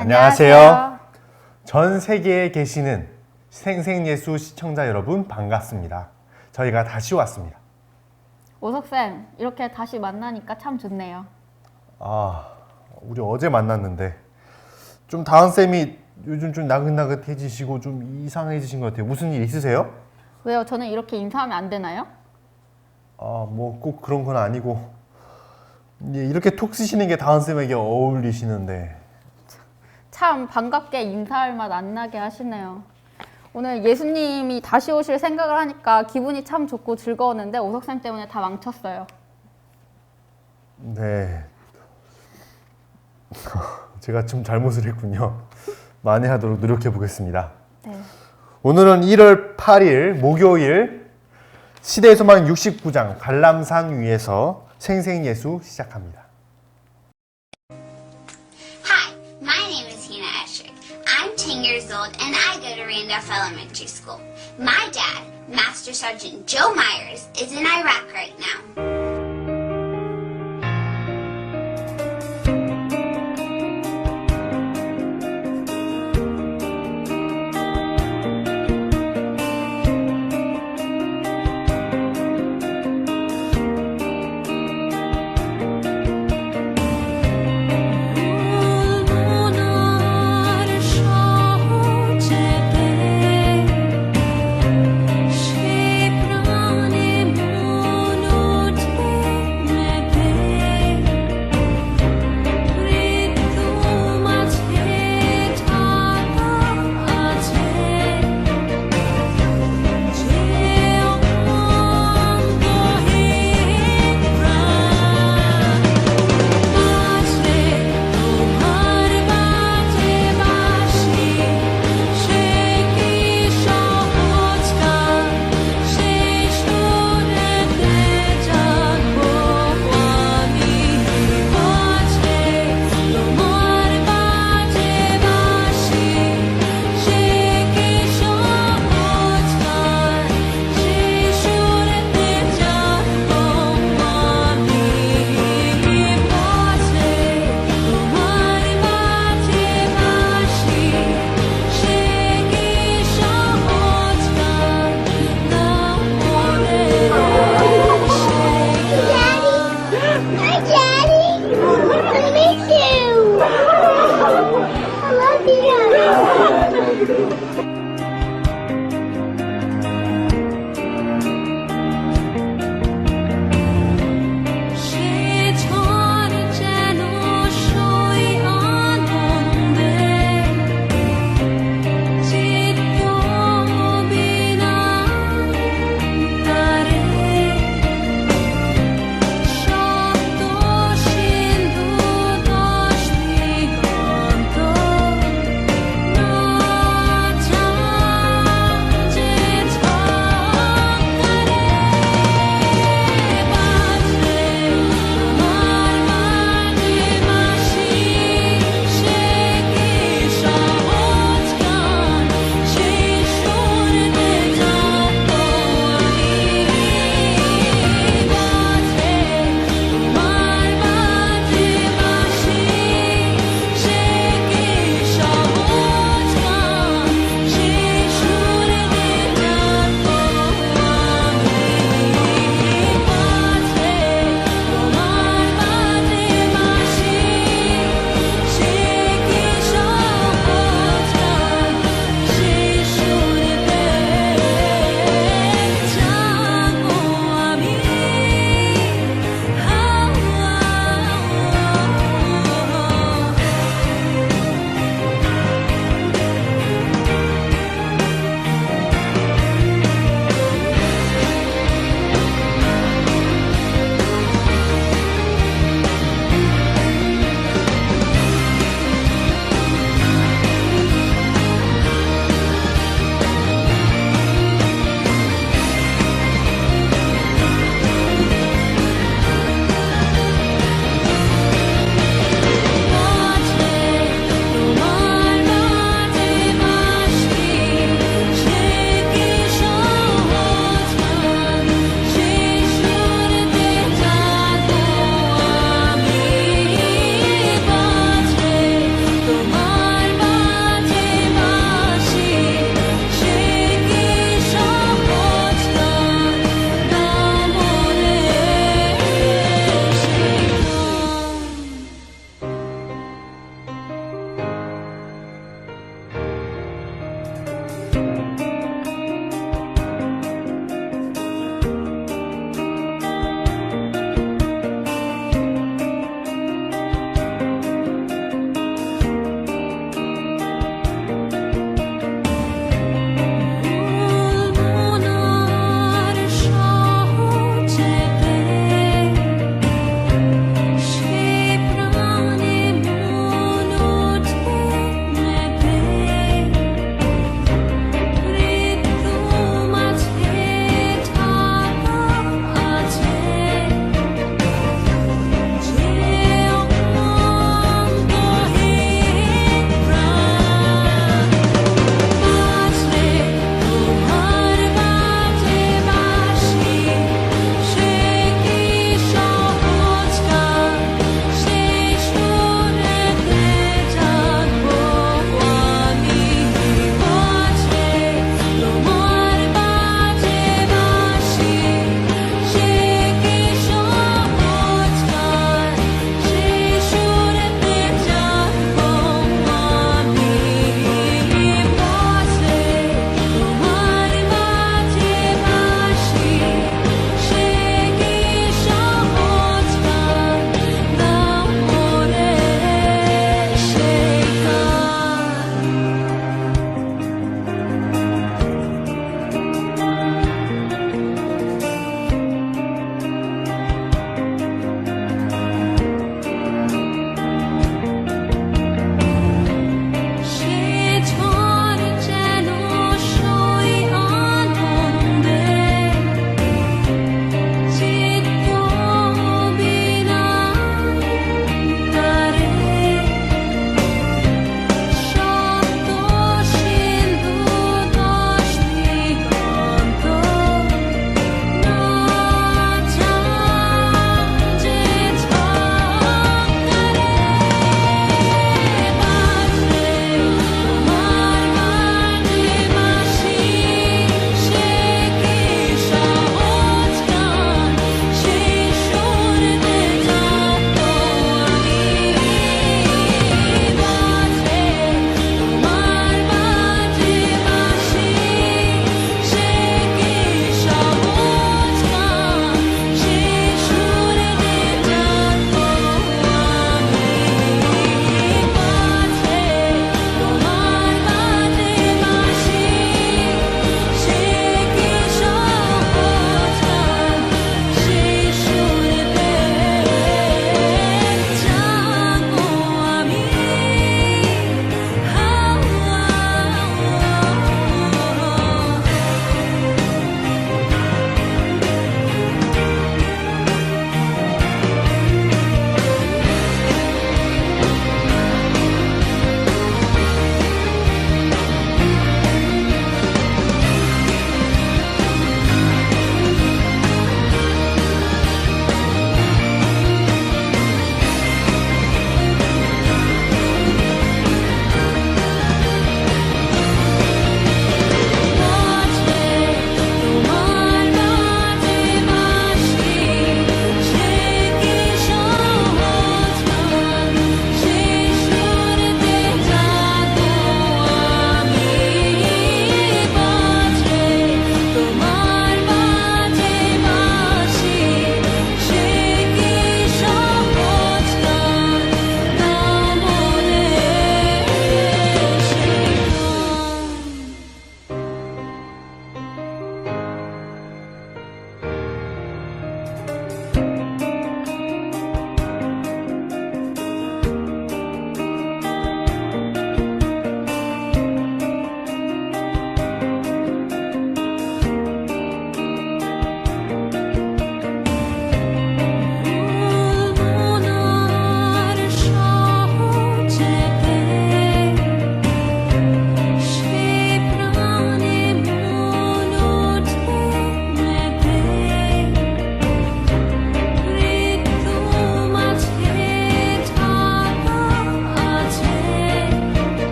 안녕하세요. 전 세계에 계시는 생생예수 시청자 여러분 반갑습니다. 저희가 다시 왔습니다. 오석쌤, 이렇게 다시 만나니까 참 좋네요. 우리 어제 만났는데 좀 다은쌤이 요즘 좀 나긋나긋해지시고 좀 이상해지신 것 같아요. 무슨 일 있으세요? 왜요? 저는 이렇게 인사하면 안 되나요? 뭐 꼭 그런 건 아니고 이렇게 톡 쓰시는 게 다은쌤에게 어울리시는데 참 반갑게 인사할 맛 안 나게 하시네요. 오늘 예수님이 다시 오실 생각을 하니까 기분이 참 좋고 즐거웠는데 오석쌤 때문에 다 망쳤어요. 네. 제가 좀 잘못을 했군요. 만회하도록 노력해 보겠습니다. 네. 오늘은 1월 8일 목요일 시대의 소망 69장 관람산 위에서 생생예수 시작합니다. Hi, my name is Hannah Escherick. I'm 10 years old and I go to Randolph Elementary School. My dad, Master Sergeant Joe Myers, is in Iraq right now.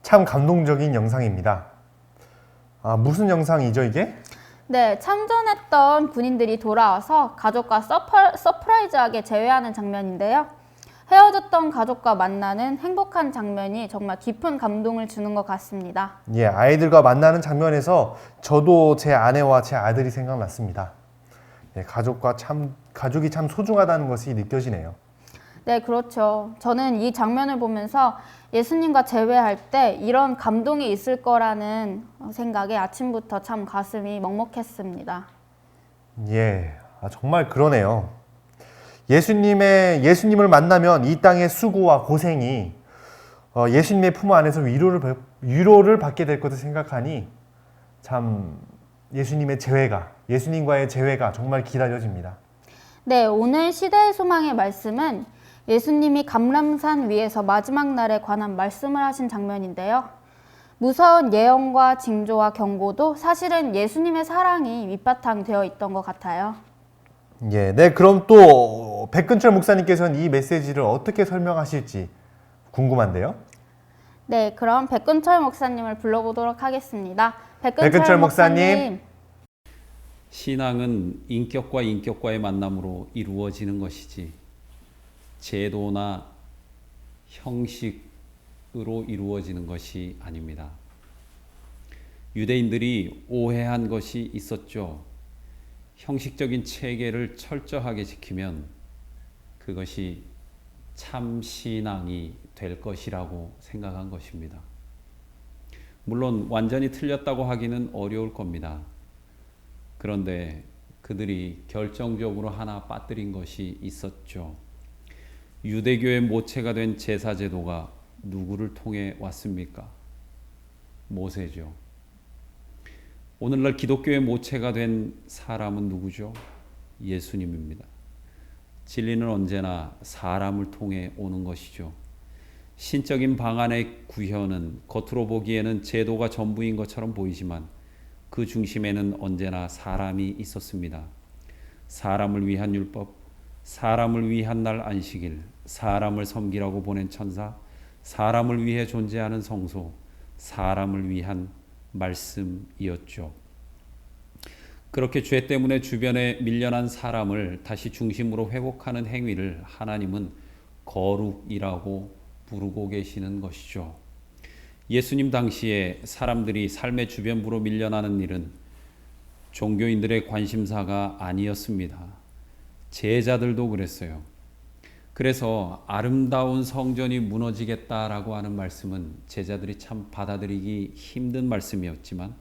참 감동적인 영상입니다. 아, 무슨 영상이죠, 이게? 네, 참전했던 군인들이 돌아와서 가족과 서프라이즈하게 재회하는 장면인데요. 헤어졌던 가족과 만나는 행복한 장면이 정말 깊은 감동을 주는 것 같습니다. 예, 아이들과 만나는 장면에서 저도 제 아내와 제 아들이 생각났습니다. 예, 가족이 참 소중하다는 것이 느껴지네요. 네, 그렇죠. 저는 이 장면을 보면서 예수님과 재회할 때 이런 감동이 있을 거라는 생각에 아침부터 참 가슴이 먹먹했습니다. 예, 정말 그러네요. 예수님을 만나면 이 땅의 수고와 고생이 예수님의 품 안에서 위로를 받게 될 것을 생각하니 참 예수님과의 재회가 정말 기다려집니다. 네, 오늘 시대의 소망의 말씀은 예수님이 감람산 위에서 마지막 날에 관한 말씀을 하신 장면인데요. 무서운 예언과 징조와 경고도 사실은 예수님의 사랑이 밑바탕 되어 있던 것 같아요. 예, 네, 그럼 또 백근철 목사님께서는 이 메시지를 어떻게 설명하실지 궁금한데요. 네, 그럼 백근철 목사님을 불러보도록 하겠습니다. 백근철 목사님. 신앙은 인격과 인격과의 만남으로 이루어지는 것이지 제도나 형식으로 이루어지는 것이 아닙니다. 유대인들이 오해한 것이 있었죠. 형식적인 체계를 철저하게 지키면 그것이 참 신앙이 될 것이라고 생각한 것입니다. 물론 완전히 틀렸다고 하기는 어려울 겁니다. 그런데 그들이 결정적으로 하나 빠뜨린 것이 있었죠. 유대교의 모체가 된 제사제도가 누구를 통해 왔습니까? 모세죠. 오늘날 기독교의 모체가 된 사람은 누구죠? 예수님입니다. 진리는 언제나 사람을 통해 오는 것이죠. 신적인 방안의 구현은 겉으로 보기에는 제도가 전부인 것처럼 보이지만 그 중심에는 언제나 사람이 있었습니다. 사람을 위한 율법, 사람을 위한 날 안식일, 사람을 섬기라고 보낸 천사, 사람을 위해 존재하는 성소, 사람을 위한 말씀이었죠. 그렇게 죄 때문에 주변에 밀려난 사람을 다시 중심으로 회복하는 행위를 하나님은 거룩이라고 부르고 계시는 것이죠. 예수님 당시에 사람들이 삶의 주변부로 밀려나는 일은 종교인들의 관심사가 아니었습니다. 제자들도 그랬어요. 그래서 아름다운 성전이 무너지겠다라고 하는 말씀은 제자들이 참 받아들이기 힘든 말씀이었지만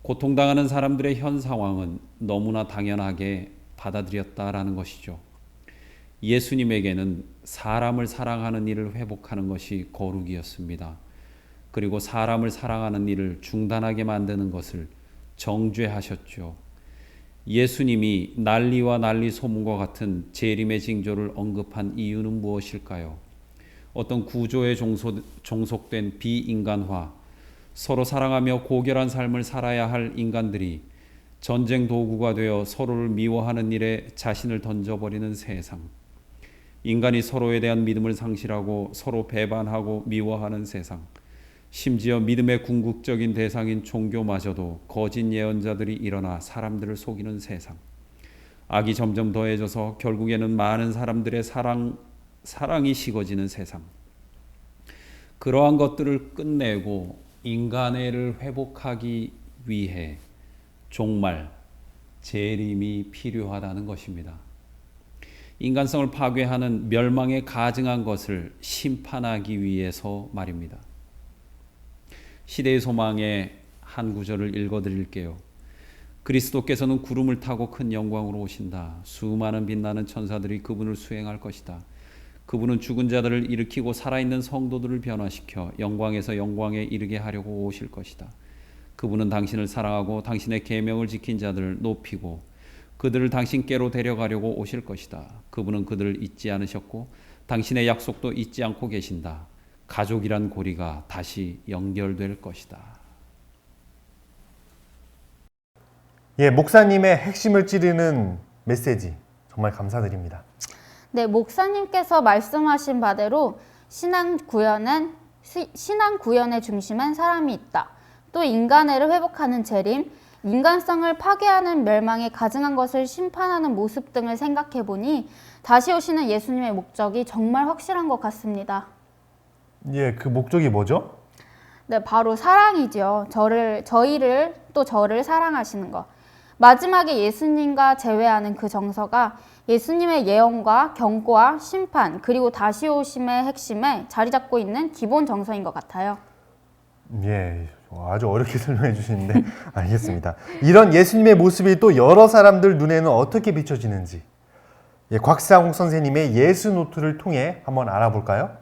고통당하는 사람들의 현 상황은 너무나 당연하게 받아들였다라는 것이죠. 예수님에게는 사람을 사랑하는 일을 회복하는 것이 거룩이었습니다. 그리고 사람을 사랑하는 일을 중단하게 만드는 것을 정죄하셨죠. 예수님이 난리와 난리 소문과 같은 재림의 징조를 언급한 이유는 무엇일까요? 어떤 구조에 종속된 비인간화, 서로 사랑하며 고결한 삶을 살아야 할 인간들이 전쟁 도구가 되어 서로를 미워하는 일에 자신을 던져버리는 세상, 인간이 서로에 대한 믿음을 상실하고 서로 배반하고 미워하는 세상, 심지어 믿음의 궁극적인 대상인 종교마저도 거짓 예언자들이 일어나 사람들을 속이는 세상, 악이 점점 더해져서 결국에는 많은 사람들의 사랑이 식어지는 세상, 그러한 것들을 끝내고 인간애를 회복하기 위해 종말, 재림이 필요하다는 것입니다. 인간성을 파괴하는 멸망에 가증한 것을 심판하기 위해서 말입니다. 시대의 소망의 한 구절을 읽어드릴게요. 그리스도께서는 구름을 타고 큰 영광으로 오신다. 수많은 빛나는 천사들이 그분을 수행할 것이다. 그분은 죽은 자들을 일으키고 살아있는 성도들을 변화시켜 영광에서 영광에 이르게 하려고 오실 것이다. 그분은 당신을 사랑하고 당신의 계명을 지킨 자들을 높이고 그들을 당신께로 데려가려고 오실 것이다. 그분은 그들을 잊지 않으셨고 당신의 약속도 잊지 않고 계신다. 가족이란 고리가 다시 연결될 것이다. 예, 목사님의 핵심을 찌르는 메시지 정말 감사드립니다. 네, 목사님께서 말씀하신 바대로 신앙 구현은 신앙 구현의 중심엔 사람이 있다. 또 인간애를 회복하는 재림, 인간성을 파괴하는 멸망에 가증한 것을 심판하는 모습 등을 생각해보니 다시 오시는 예수님의 목적이 정말 확실한 것 같습니다. 예, 그 목적이 뭐죠? 네, 바로 사랑이죠. 저를 사랑하시는 것. 마지막에 예수님과 재회하는 그 정서가 예수님의 예언과 경고와 심판, 그리고 다시 오심의 핵심에 자리 잡고 있는 기본 정서인 것 같아요. 예, 아주 어렵게 설명해 주시는데 알겠습니다. 이런 예수님의 모습이 또 여러 사람들 눈에는 어떻게 비춰지는지 곽상욱 선생님의 예수 노트를 통해 한번 알아볼까요?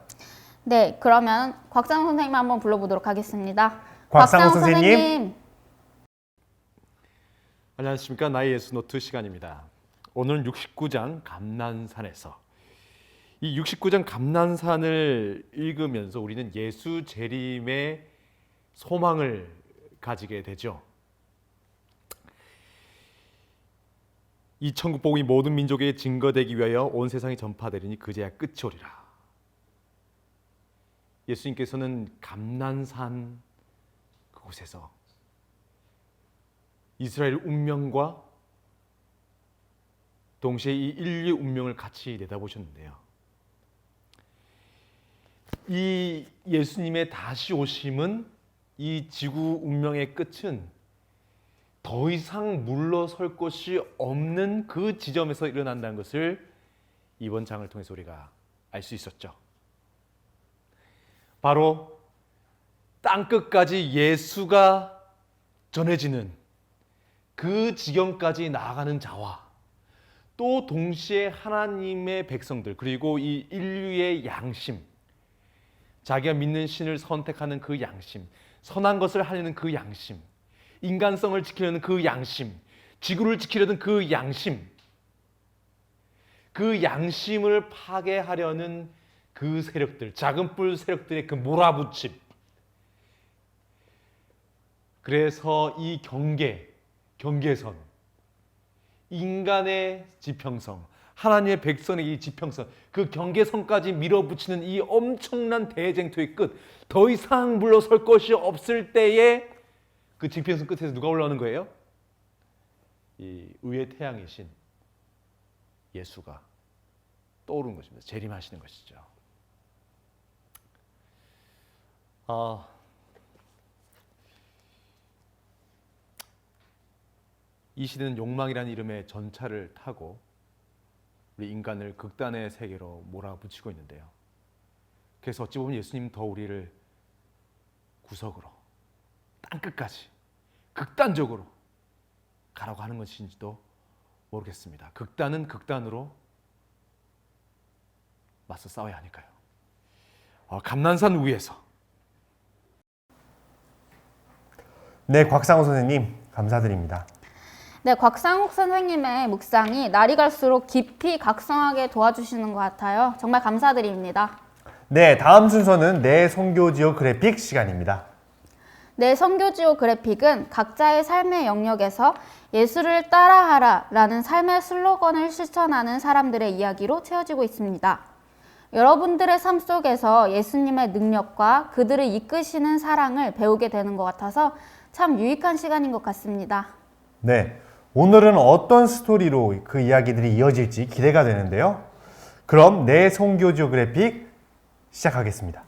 네, 그러면 곽상욱 선생님 한번 불러보도록 하겠습니다. 곽상욱 선생님. 안녕하십니까. 나의 예수 노트 시간입니다. 오늘 69장 감난산에서 이 69장 감난산을 읽으면서 우리는 예수 재림의 소망을 가지게 되죠. 이 천국 복음이 모든 민족에 증거되기 위하여 온 세상에 전파되리니 그제야 끝이 오리라. 예수님께서는 감난산 그곳에서 이스라엘 운명과 동시에 이 인류 운명을 같이 내다보셨는데요. 이 예수님의 다시 오심은 이 지구 운명의 끝은 더 이상 물러설 곳이 없는 그 지점에서 일어난다는 것을 이번 장을 통해서 우리가 알 수 있었죠. 바로 땅끝까지 예수가 전해지는 그 지경까지 나아가는 자와 또 동시에 하나님의 백성들 그리고 이 인류의 양심, 자기가 믿는 신을 선택하는 그 양심, 선한 것을 하려는 그 양심, 인간성을 지키려는 그 양심, 지구를 지키려는 그 양심, 그 양심을 파괴하려는 그 세력들, 작은 뿔 세력들의 그 몰아붙임. 그래서 이 경계선, 인간의 지평선, 하나님의 백성의 이 지평선, 그 경계선까지 밀어붙이는 이 엄청난 대쟁투의 끝, 더 이상 물러설 것이 없을 때에 그 지평선 끝에서 누가 올라오는 거예요? 이 의의 태양이신 예수가 떠오르는 것입니다. 재림하시는 것이죠. 이 시대는 욕망이라는 이름의 전차를 타고 우리 인간을 극단의 세계로 몰아붙이고 있는데요. 그래서 어찌 보면 예수님 더 우리를 구석으로 땅끝까지 극단적으로 가라고 하는 것인지도 모르겠습니다. 극단은 극단으로 맞서 싸워야 하니까요. 감난산 위에서. 네, 곽상욱 선생님 감사드립니다. 네, 곽상욱 선생님의 묵상이 날이 갈수록 깊이 각성하게 도와주시는 것 같아요. 정말 감사드립니다. 네, 다음 순서는 내 선교 지오그래픽 시간입니다. 내 선교 지오그래픽은 각자의 삶의 영역에서 예수를 따라하라 라는 삶의 슬로건을 실천하는 사람들의 이야기로 채워지고 있습니다. 여러분들의 삶 속에서 예수님의 능력과 그들을 이끄시는 사랑을 배우게 되는 것 같아서 참 유익한 시간인 것 같습니다. 네, 오늘은 어떤 스토리로 그 이야기들이 이어질지 기대가 되는데요. 그럼 내 선교 지오그래픽 시작하겠습니다.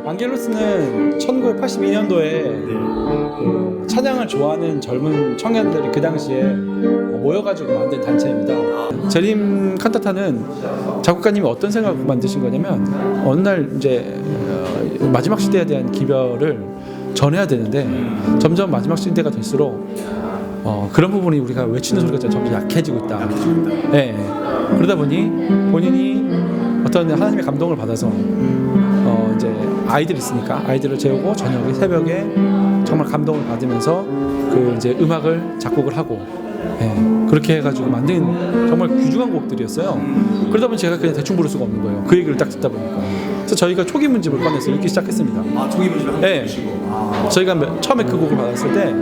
안겔로스는 1982년도에 찬양을 좋아하는 젊은 청년들이 그 당시에 모여가지고 만든 단체입니다. 재림 칸타타는 작곡가님이 어떤 생각을 만드신 거냐면 어느 날 이제 마지막 시대에 대한 기별을 전해야 되는데 점점 마지막 시대가 될수록 그런 부분이 우리가 외치는 소리가 점점 약해지고 있다. 네. 그러다 보니 본인이 어떤 하나님의 감동을 받아서 이제 아이들이 있으니까 아이들을 재우고 저녁에 새벽에 정말 감동을 받으면서 그 이제 음악을 작곡을 하고 그렇게 해가지고 만든 정말 귀중한 곡들이었어요. 그러다 보니 제가 그냥 대충 부를 수가 없는 거예요. 그 얘기를 딱 듣다 보니까. 그래서 저희가 초기 문집을 꺼내서 읽기 시작했습니다. 초기 문집을 한번 보시고. 저희가 처음에 그 곡을 받았을 때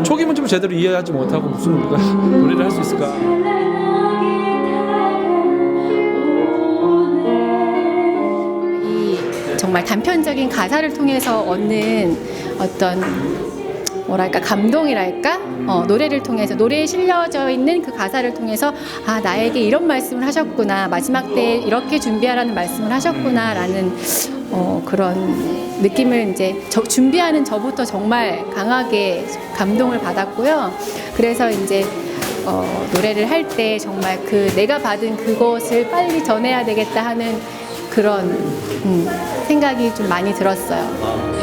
초기 문집을 제대로 이해하지 못하고 무슨 우리가 노래를 할 수 있을까? 이 정말 단편적인 가사를 통해서 얻는 어떤 뭐랄까 감동이랄까 노래를 통해서 노래에 실려져 있는 그 가사를 통해서 아 나에게 이런 말씀을 하셨구나 마지막 때 이렇게 준비하라는 말씀을 하셨구나라는 그런 느낌을 이제 준비하는 저부터 정말 강하게 감동을 받았고요. 그래서 이제 노래를 할 때 정말 그 내가 받은 그것을 빨리 전해야 되겠다 하는 그런 생각이 좀 많이 들었어요.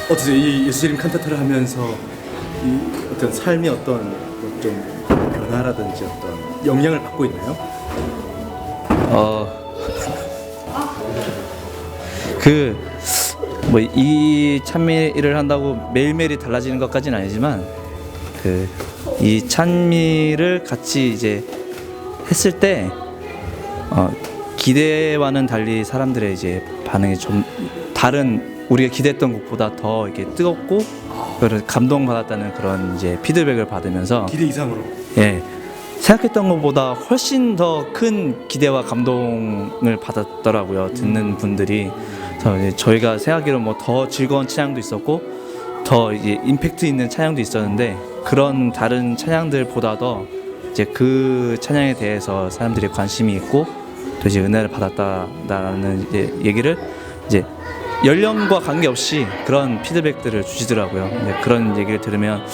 어떠세요? 이 예수님 칸타타를 하면서 이 어떤 삶의 어떤 좀 변화라든지 어떤 영향을 받고 있나요? 뭐 이 찬미를 한다고 매일매일이 달라지는 것까지는 아니지만 이 찬미를 같이 이제 했을 때 기대와는 달리 사람들의 이제 반응이 좀 다른 우리가 기대했던 것보다 더 이렇게 뜨겁고 감동받았다는 그런 이제 피드백을 받으면서 기대 이상으로. 생각했던 것보다 훨씬 더 큰 기대와 감동을 받았더라고요. 듣는 분들이. 그래서 이제 저희가 생각하기로 뭐 더 즐거운 찬양도 있었고 더 이제 임팩트 있는 찬양도 있었는데 그런 다른 찬양들보다도 이제 그 찬양에 대해서 사람들이 관심이 있고 또 이제 은혜를 받았다라는 이제 얘기를 이제 연령과 관계없이 그런 피드백들을 주시더라고요. 그런 얘기를 들으면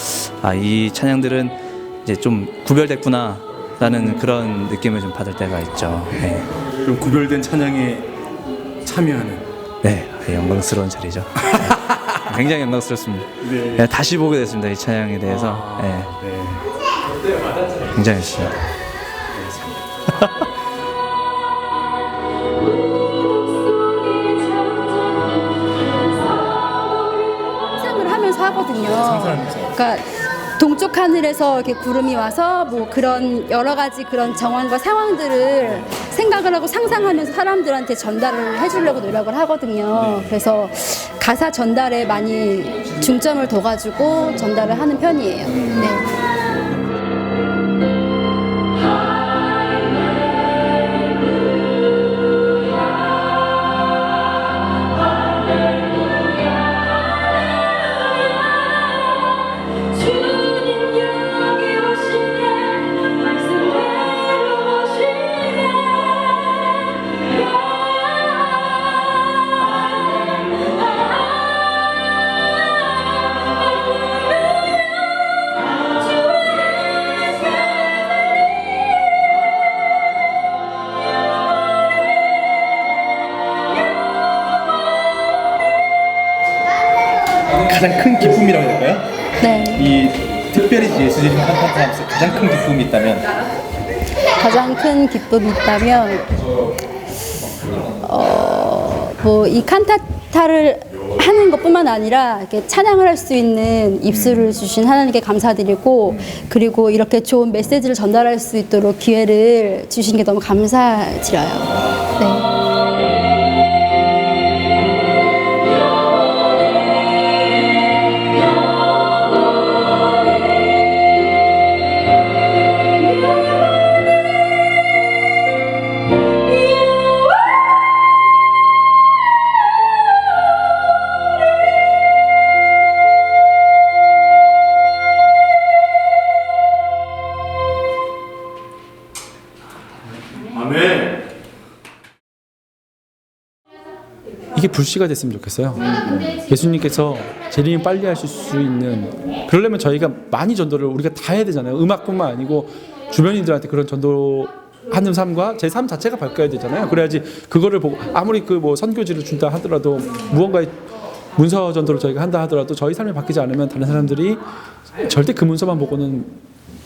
아, 이 찬양들은 이제 좀 구별됐구나라는 그런 느낌을 좀 받을 때가 있죠. 그럼 구별된 찬양에 참여하는. 네, 영광스러운 자리죠. 굉장히 영광스럽습니다. 네, 다시 보게 됐습니다. 이 찬양에 대해서. 굉장히 좋습니다. 하거든요. 그러니까 동쪽 하늘에서 이렇게 구름이 와서 뭐 그런 여러 가지 그런 정황과 상황들을 생각을 하고 상상하면서 사람들한테 전달을 해주려고 노력을 하거든요. 그래서 가사 전달에 많이 중점을 둬가지고 전달을 하는 편이에요. 네. 가장 큰 기쁨이라고 해야 될까요? 네. 이 특별히 예수님 칸타타 하면서 가장 큰 기쁨이 있다면? 가장 큰 기쁨이 있다면 뭐 이 칸타타를 하는 것뿐만 아니라 이렇게 찬양을 할 수 있는 입술을 주신 하나님께 감사드리고 그리고 이렇게 좋은 메시지를 전달할 수 있도록 기회를 주신 게 너무 감사드려요. 네. 이게 불씨가 됐으면 좋겠어요. 예수님께서 재림이 빨리 하실 수 있는 그러려면 저희가 많이 전도를 우리가 다 해야 되잖아요. 음악뿐만 아니고 주변인들한테 그런 전도하는 삶과 제 삶 자체가 바뀌어야 되잖아요. 그래야지 그거를 보고 아무리 그 뭐 선교지를 준다 하더라도 무언가의 문서 전도를 저희가 한다 하더라도 저희 삶이 바뀌지 않으면 다른 사람들이 절대 그 문서만 보고는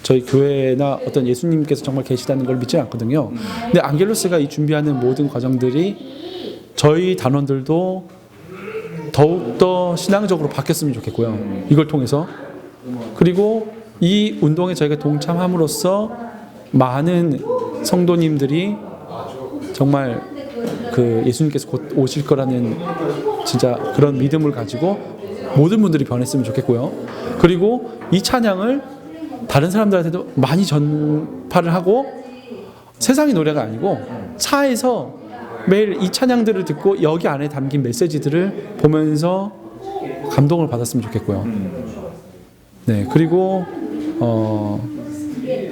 저희 교회나 어떤 예수님께서 정말 계시다는 걸 믿지 않거든요. 근데 안겔로스가 이 준비하는 모든 과정들이 저희 단원들도 더욱더 신앙적으로 바뀌었으면 좋겠고요. 이걸 통해서. 그리고 이 운동에 저희가 동참함으로써 많은 성도님들이 정말 그 예수님께서 곧 오실 거라는 진짜 그런 믿음을 가지고 모든 분들이 변했으면 좋겠고요. 그리고 이 찬양을 다른 사람들한테도 많이 전파를 하고 세상의 노래가 아니고 차에서 매일 이 찬양들을 듣고 여기 안에 담긴 메시지들을 보면서 감동을 받았으면 좋겠고요. 네, 그리고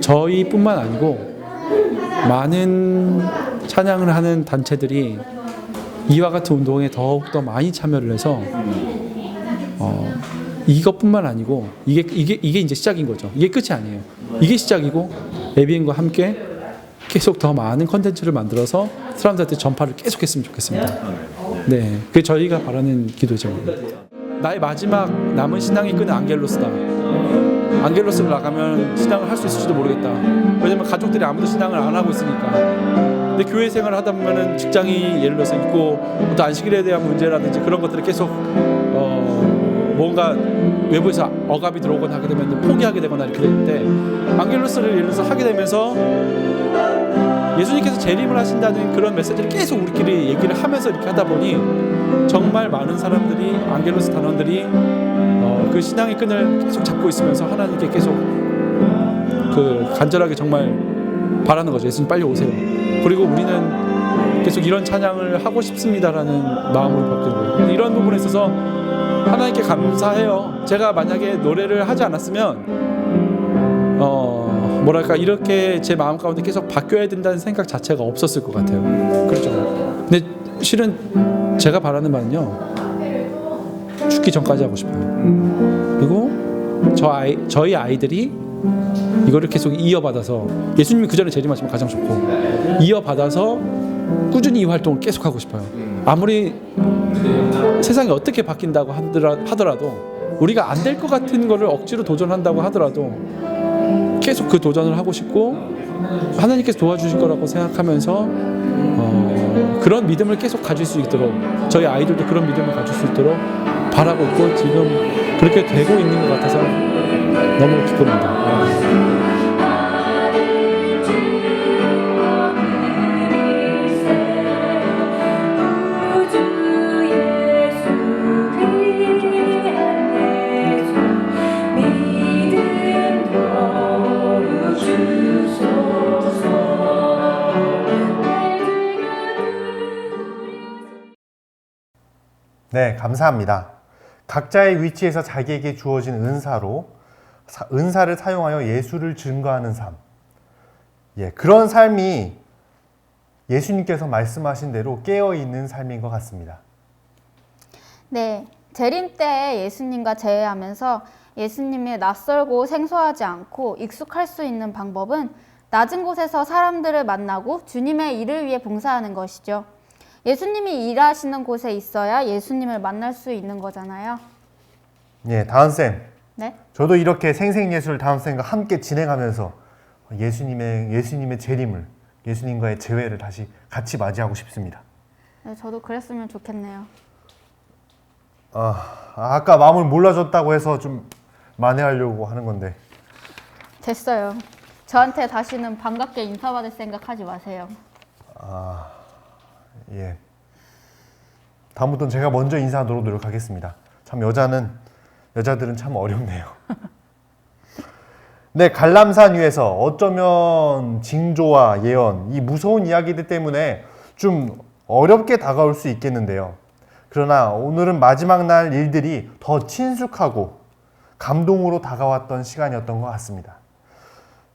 저희뿐만 아니고 많은 찬양을 하는 단체들이 이와 같은 운동에 더욱더 많이 참여를 해서 이것뿐만 아니고 이게 이제 시작인 거죠. 이게 끝이 아니에요. 이게 시작이고 에비엔과 함께 계속 더 많은 컨텐츠를 만들어서 사람들한테 전파를 계속했으면 좋겠습니다. 네, 그게 저희가 바라는 기도죠. 나의 마지막 남은 신앙의 끈은 안겔로스다. 안겔로스를 나가면 신앙을 할 수 있을지도 모르겠다. 왜냐면 가족들이 아무도 신앙을 안 하고 있으니까. 근데 교회 생활을 하다 보면은 직장이 예를 들어서 있고 또 안식일에 대한 문제라든지 그런 것들을 계속 뭔가 외부에서 억압이 들어오거나 하게 되면 포기하게 되거나 이렇게 되는데 안겔로스를 예를 들어서 하게 되면서 예수님께서 재림을 하신다는 그런 메시지를 계속 우리끼리 얘기를 하면서 이렇게 하다 보니 정말 많은 사람들이 안겔로스 단원들이 그 신앙의 끈을 계속 잡고 있으면서 하나님께 계속 그 간절하게 정말 바라는 거죠. 예수님 빨리 오세요. 그리고 우리는 계속 이런 찬양을 하고 싶습니다라는 마음으로 바뀌는 거예요. 이런 부분에 있어서 하나님께 감사해요. 제가 만약에 노래를 하지 않았으면 뭐랄까 이렇게 제 마음 가운데 계속 바뀌어야 된다는 생각 자체가 없었을 것 같아요. 그렇죠. 근데 실은 제가 바라는 바는요. 죽기 전까지 하고 싶어요. 그리고 저희 아이들이 이거를 계속 이어받아서 예수님이 그 전에 재림하시면 가장 좋고 이어받아서 꾸준히 이 활동을 계속 하고 싶어요. 아무리 세상이 어떻게 바뀐다고 하더라도 우리가 안 될 것 같은 거를 억지로 도전한다고 하더라도 계속 그 도전을 하고 싶고 하나님께서 도와주실 거라고 생각하면서 그런 믿음을 계속 가질 수 있도록 저희 아이들도 그런 믿음을 가질 수 있도록 바라고 있고 지금 그렇게 되고 있는 것 같아서 너무 기쁩니다. 네, 감사합니다. 각자의 위치에서 자기에게 주어진 은사를 사용하여 예수를 증거하는 삶. 예, 그런 삶이 예수님께서 말씀하신 대로 깨어있는 삶인 것 같습니다. 네, 재림 때 예수님과 재회하면서 예수님이 낯설고 생소하지 않고 익숙할 수 있는 방법은 낮은 곳에서 사람들을 만나고 주님의 일을 위해 봉사하는 것이죠. 예수님이 일하시는 곳에 있어야 예수님을 만날 수 있는 거잖아요. 예, 다은쌤. 네? 저도 이렇게 생생예술 다은쌤과 함께 진행하면서 예수님의 재림을, 예수님과의 재회를 다시 같이 맞이하고 싶습니다. 네, 저도 그랬으면 좋겠네요. 아까 마음을 몰라줬다고 해서 좀 만회하려고 하는 건데. 됐어요. 저한테 다시는 반갑게 인사받을 생각하지 마세요. 예. 다음부터는 제가 먼저 인사하도록 노력하겠습니다. 참 여자들은 참 어렵네요. 네, 갈람산 위에서 어쩌면 징조와 예언, 이 무서운 이야기들 때문에 좀 어렵게 다가올 수 있겠는데요. 그러나 오늘은 마지막 날 일들이 더 친숙하고 감동으로 다가왔던 시간이었던 것 같습니다.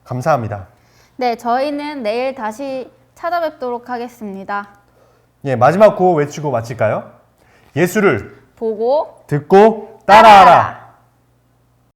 감사합니다. 네, 저희는 내일 다시 찾아뵙도록 하겠습니다. 예, 마지막 구호 외치고 마칠까요? 예수를 보고 듣고 따라하라.